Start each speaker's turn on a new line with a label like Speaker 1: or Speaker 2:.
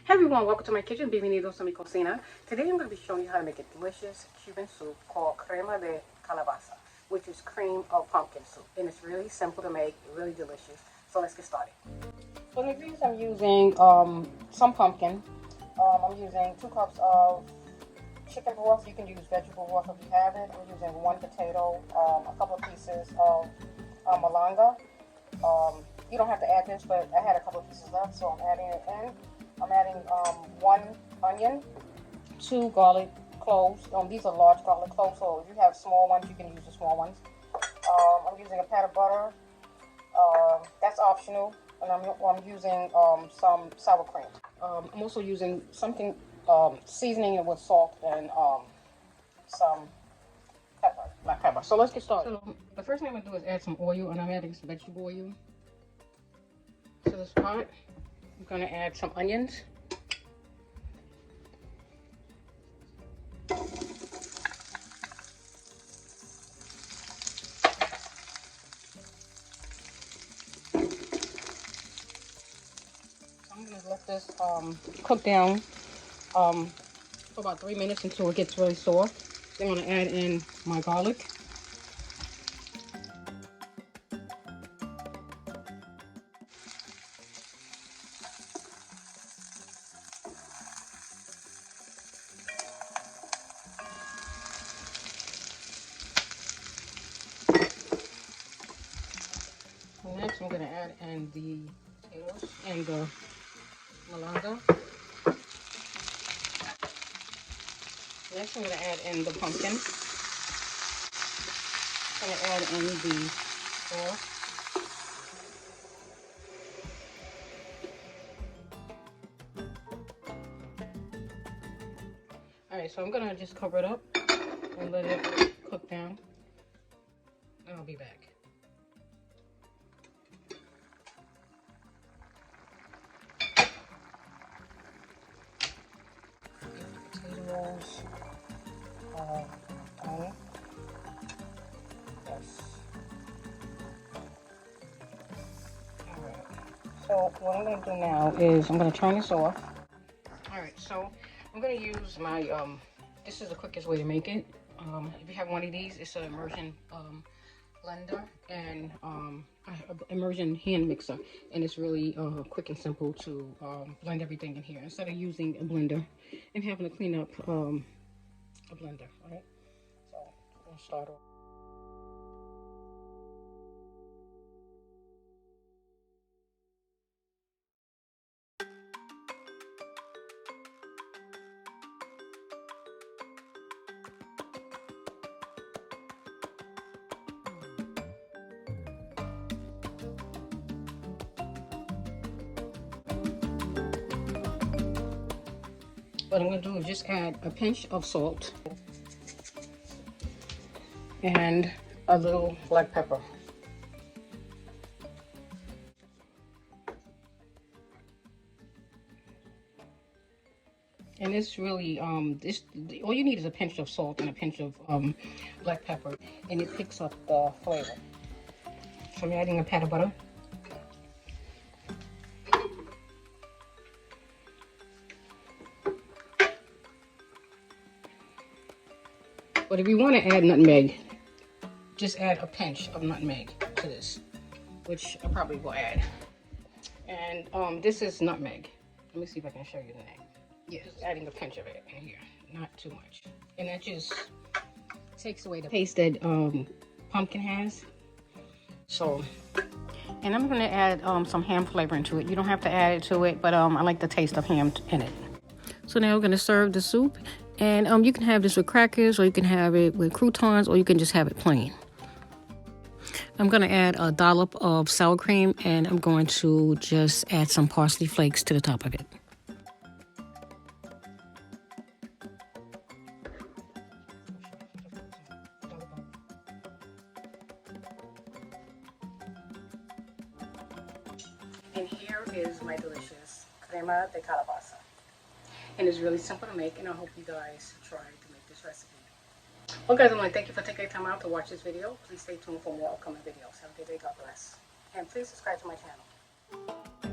Speaker 1: Hey everyone, welcome to my kitchen. Bienvenidos a mi cocina. Today I'm going to be showing you how to make a delicious Cuban soup called Crema de Calabaza, which is cream of pumpkin soup. And it's really simple to make, really delicious. So let's get started. For the ingredients, I'm using some pumpkin. I'm using 2 cups of chicken broth. You can use vegetable broth if you have it. I'm using 1 potato, a couple of pieces of Malanga. You don't have to add this, but I had a couple of pieces left, so I'm adding it in. I'm adding 1 onion, 2 garlic cloves. These are large garlic cloves, so if you have small ones, you can use the small ones. I'm using a pat of butter. That's optional. And I'm using some sour cream. I'm also using something, seasoning it with salt and some pepper, black pepper. So let's get started. So the first thing I'm going to do is add some oil, and I'm adding some vegetable oil to this pot. I'm going to add some onions. I'm going to let this cook down for about 3 minutes until it gets really soft. Then I'm going to add in my garlic. Next, I'm going to add in the potatoes and the Malanga. Next, I'm going to add in the pumpkin. I'm going to add in the broth. Alright, so I'm going to just cover it up and let it cook down. And I'll be back. Potatoes are done. Yes. Alright. So what I'm going to do now is I'm going to turn this off. Alright, so I'm going to use my, this is the quickest way to make it. If you have one of these, it's an immersion blender and immersion hand mixer, and it's really quick and simple to blend everything in here instead of using a blender and having to clean up a blender. All right, so I'm gonna start off. What I'm going to do is just add a pinch of salt and a little black pepper. And it's really, all you need is a pinch of salt and a pinch of black pepper, and it picks up the flavor. So I'm adding a pat of butter. But if you want to add nutmeg, just add a pinch of nutmeg to this, which I probably will add. And this is nutmeg. Let me see if I can show you the name. Yes, just adding a pinch of it in here, not too much. And that just takes away the taste that pumpkin has. So, and I'm going to add some ham flavoring to it. You don't have to add it to it, but I like the taste of ham in it. So now we're going to serve the soup. And you can have this with crackers, or you can have it with croutons, or you can just have it plain. I'm going to add a dollop of sour cream, and I'm going to just add some parsley flakes to the top of it. And here is my delicious Crema de Calabaza. And it's really simple to make, and I hope you guys try to make this recipe. Well guys, I want to thank you for taking time out to watch this video. Please stay tuned for more upcoming videos. Have a good day. God bless. And please subscribe to my channel.